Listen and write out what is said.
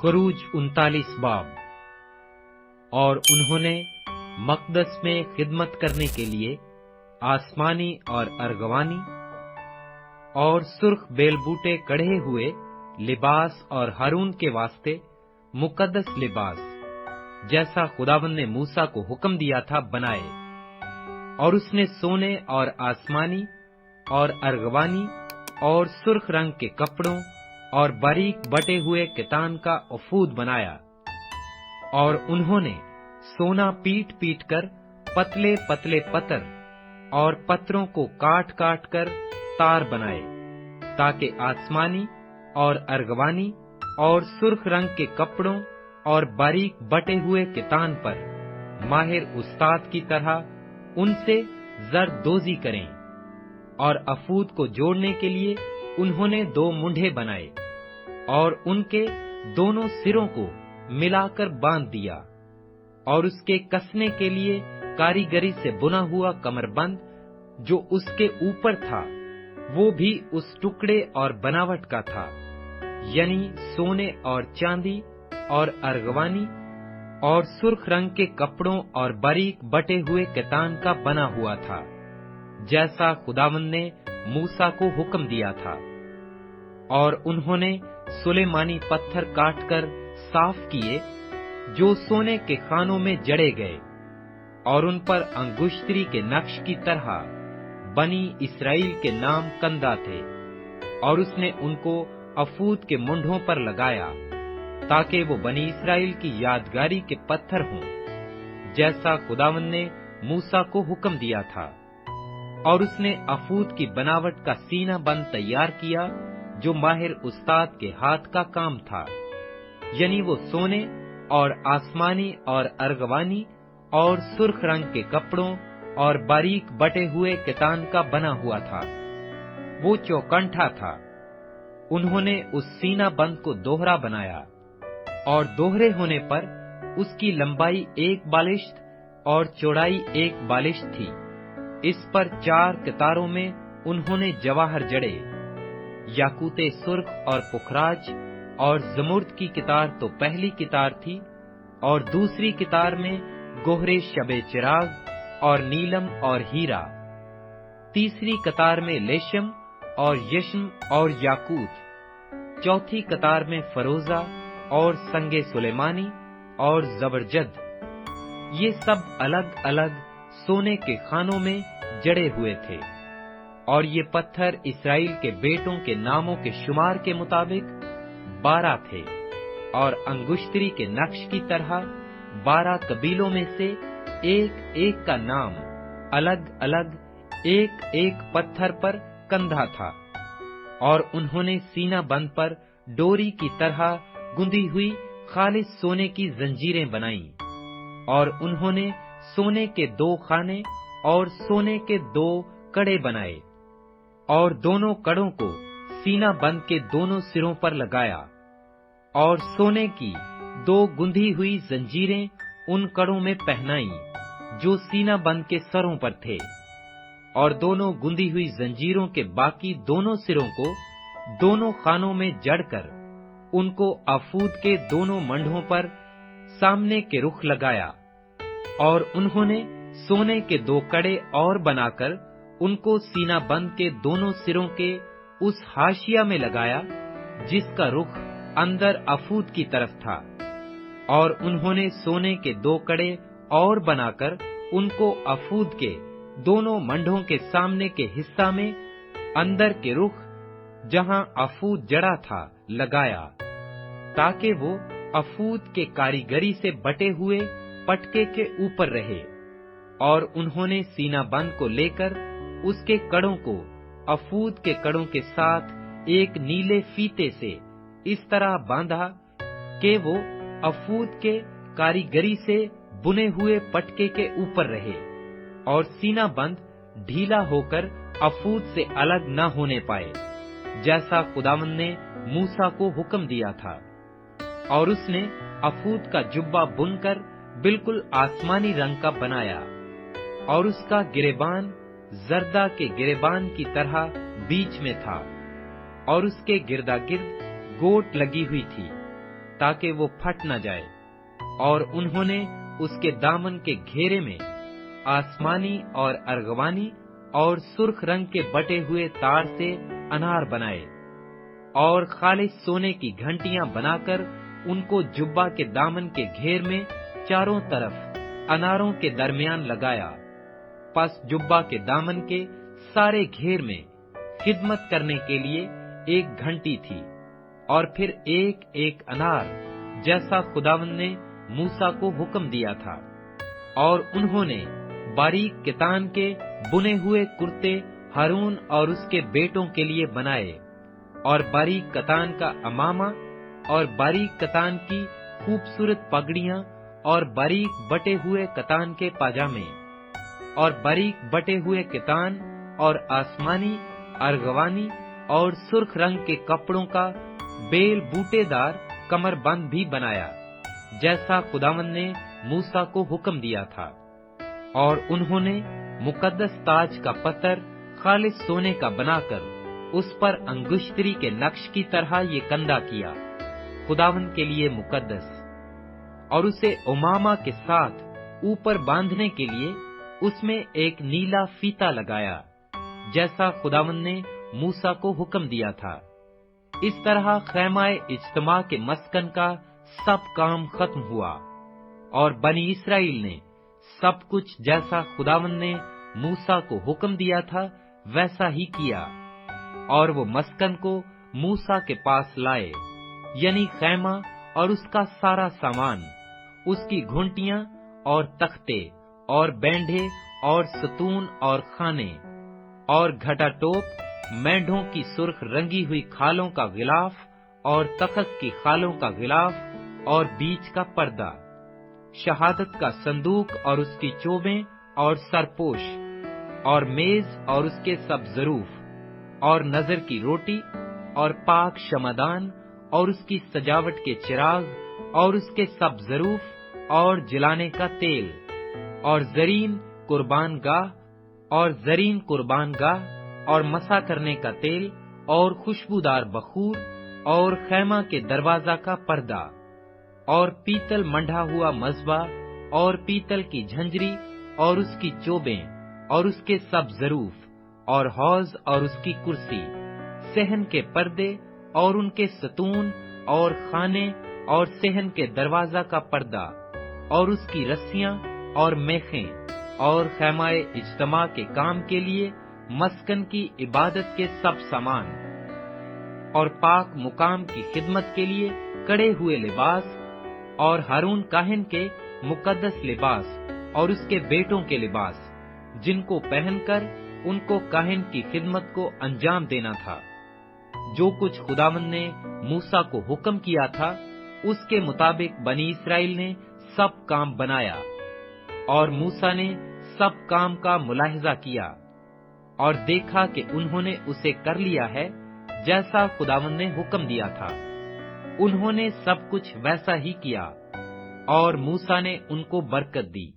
खरूज 39 बाब। और उन्होंने मकदस में खिदमत करने के लिए आसमानी और अर्गवानी और सुर्ख बेलबूटे कढ़े हुए लिबास और हारून के वास्ते मुकद्दस लिबास, जैसा खुदावंद ने मूसा को हुक्म दिया था, बनाए। और उसने सोने और आसमानी और अर्गवानी और सुर्ख रंग के कपड़ों और बारीक बटे हुए कितान का अफूद बनाया। और उन्होंने सोना पीट पीट कर पतले पतले पत्थर और पत्थरों को काट काट कर तार बनाए, ताकि आसमानी और अर्गवानी और सुर्ख रंग के कपड़ों और बारीक बटे हुए कितान पर माहिर उस्ताद की तरह उनसे जरदोजी करें। और अफूद को जोड़ने के लिए उन्होंने 2 मुंढे बनाए और उनके दोनों सिरों को मिलाकर बांध दिया। और उसके कसने के लिए कारीगरी से बुना हुआ कमरबंद जो उसके ऊपर था, वो भी उस टुकड़े और बनावट का था, यानी सोने और चांदी और अर्गवानी और सुर्ख रंग के कपड़ों और बारीक बटे हुए कितान का बना हुआ था, जैसा खुदावंद ने मूसा को हुक्म दिया था। और उन्होंने सुलेमानी पत्थर काटकर साफ किए, जो सोने के खानों में जड़े गए, और उन पर अंगुश्तरी के नक्श की तरह बनी इसराइल के नाम कंदा थे। और उसने उनको अफूद के मुंढों पर लगाया, ताकि वो बनी इसराइल की यादगारी के पत्थर हों, जैसा खुदावंद ने मूसा को हुक्म दिया था। और उसने अफूद की बनावट का सीना बंद तैयार किया, जो माहिर उस्ताद के हाथ का काम था, यानी वो सोने और आसमानी और अर्गवानी और सुर्ख रंग के कपड़ों और बारीक बटे हुए कितान का बना हुआ था। वो चौकंठा था। उन्होंने उस सीना बंद को दोहरा बनाया, और दोहरे होने पर उसकी लंबाई 1 बालिश्त और चौड़ाई 1 बालिश्त थी। इस पर 4 कितारों में उन्होंने जवाहर जड़े, याकूते सुर्ख और पुखराज और जमुर्द की कितार तो पहली कितार थी, और दूसरी कितार में गोहरे शबे चिराग और नीलम और हीरा, तीसरी कतार में लेशम और यशम और याकूत, चौथी कतार में फरोजा और संगे सुलेमानी और जबरजद। ये सब अलग अलग सोने के खानों में जड़े हुए थे। और ये पत्थर इसराइल के बेटों के नामों के शुमार के मुताबिक 12 थे, और अंगुश्तरी के नक्श की तरह 12 कबीलों में से एक एक का नाम अलग अलग एक एक पत्थर पर कंधा था। और उन्होंने सीना बंद पर डोरी की तरह गुंदी हुई खालिस सोने की जंजीरें बनाई। और उन्होंने सोने के 2 खाने और सोने के 2 कड़े बनाए, और दोनों कड़ों को सीना बंद के दोनों सिरों पर लगाया। और सोने की 2 गुंधी हुई जंजीरें उन कड़ों में पहनाई, जो सीना बंद के सरों पर थे। और दोनों गुंदी हुई जंजीरों के बाकी दोनों सिरों को दोनों खानों में जड़कर उनको अफूद के दोनों मंढों पर सामने के रुख लगाया। और उन्होंने सोने के 2 कड़े और बनाकर उनको सीना बंद के दोनों सिरों के उस हाशिया में लगाया, जिसका रुख अंदर अफूद की तरफ था। और उन्होंने सोने के 2 कड़े और बनाकर उनको अफूद के दोनों मंढों के सामने के हिस्सा में अंदर के रुख, जहां अफूद जड़ा था, लगाया, ताकि वो अफूद के कारीगरी से बटे हुए पटके के ऊपर रहे। और उन्होंने सीना बंद को लेकर उसके कड़ों को अफूद के कड़ों के साथ एक नीले फीते से इस तरह बांधा कि वो अफूद के कारीगरी से बुने हुए पटके के ऊपर रहे, और सीना बंद ढीला होकर अफूद से अलग न होने पाए, जैसा खुदावंद ने मूसा को हुक्म दिया था। और उसने अफूद का जुब्बा बुनकर बिल्कुल आसमानी रंग का बनाया, और उसका गिरेबान जर्दा के गिरेबान की तरह बीच में था, और उसके गिर्दा गिर्द गोट लगी हुई थी। تاکہ وہ پھٹ نہ جائے، اور انہوں نے اس کے دامن کے گھیرے میں آسمانی اور ارغوانی اور سرخ رنگ کے بٹے ہوئے تار سے انار بنائے، اور خالص سونے کی گھنٹیاں بنا کر ان کو جبہ کے دامن کے گھیر میں چاروں طرف اناروں کے درمیان لگایا۔ پس جبہ کے دامن کے سارے گھیر میں خدمت کرنے کے لیے ایک گھنٹی تھی، اور پھر ایک ایک انار جیسا خداوند نے موسیٰ کو حکم دیا تھا۔ اور انہوں نے باریک کتان کے بنے ہوئے کرتے ہارون اور اس کے بیٹوں کے لیے بنائے، اور باریک کتان کا امامہ، اور باریک کتان کی خوبصورت پگڑیاں، اور باریک بٹے ہوئے کتان کے پاجامے، اور باریک بٹے ہوئے کتان اور آسمانی، ارغوانی اور سرخ رنگ کے کپڑوں کا بیل بوٹے دار کمر بند بھی بنایا، جیسا خداوند نے موسیٰ کو حکم دیا تھا۔ اور انہوں نے مقدس تاج کا پتر خالص سونے کا بنا کر اس پر انگشتری کے نقش کی طرح یہ کندہ کیا، خداوند کے لیے مقدس، اور اسے امامہ کے ساتھ اوپر باندھنے کے لیے اس میں ایک نیلا فیتا لگایا، جیسا خداوند نے موسیٰ کو حکم دیا تھا۔ اس طرح خیمہ اجتماع کے مسکن کا سب کام ختم ہوا، اور بنی اسرائیل نے سب کچھ جیسا خداوند نے موسیٰ کو حکم دیا تھا ویسا ہی کیا، اور وہ مسکن کو موسیٰ کے پاس لائے، یعنی خیمہ اور اس کا سارا سامان، اس کی گھنٹیاں اور تختے اور بینڈے اور ستون اور خانے، اور گھٹا ٹوپ، مینڈھوں کی سرخ رنگی ہوئی کھالوں کا غلاف، اور تخت کی کھالوں کا غلاف، اور بیچ کا پردہ، شہادت کا صندوق اور اس کی چوبیں اور سرپوش، اور میز اور اس کے سب ظروف، اور نظر کی روٹی، اور پاک شمعدان اور اس کی سجاوٹ کے چراغ، اور اس کے سب ظروف، اور جلانے کا تیل، اور زرین قربان گاہ، اور مسا کرنے کا تیل، اور خوشبودار بخور، اور خیمہ کے دروازہ کا پردہ، اور پیتل منڈھا ہوا مذبح، اور پیتل کی جھنجری اور اس کی چوبیں، اور اس کے سب ظروف، اور حوض اور اس کی کرسی، صحن کے پردے اور ان کے ستون، اور خانے، اور صحن کے دروازہ کا پردہ، اور اس کی رسیاں اور میخیں، اور خیمہ اجتماع کے کام کے لیے مسکن کی عبادت کے سب سامان، اور پاک مقام کی خدمت کے لیے کڑے ہوئے لباس، اور ہارون کاہن کے مقدس لباس اور اس کے بیٹوں کے لباس، جن کو پہن کر ان کو کاہن کی خدمت کو انجام دینا تھا۔ جو کچھ خداوند نے موسیٰ کو حکم کیا تھا اس کے مطابق بنی اسرائیل نے سب کام بنایا، اور موسیٰ نے سب کام کا ملاحظہ کیا، اور دیکھا کہ انہوں نے اسے کر لیا ہے جیسا خداوند نے حکم دیا تھا۔ انہوں نے سب کچھ ویسا ہی کیا، اور موسیٰ نے ان کو برکت دی۔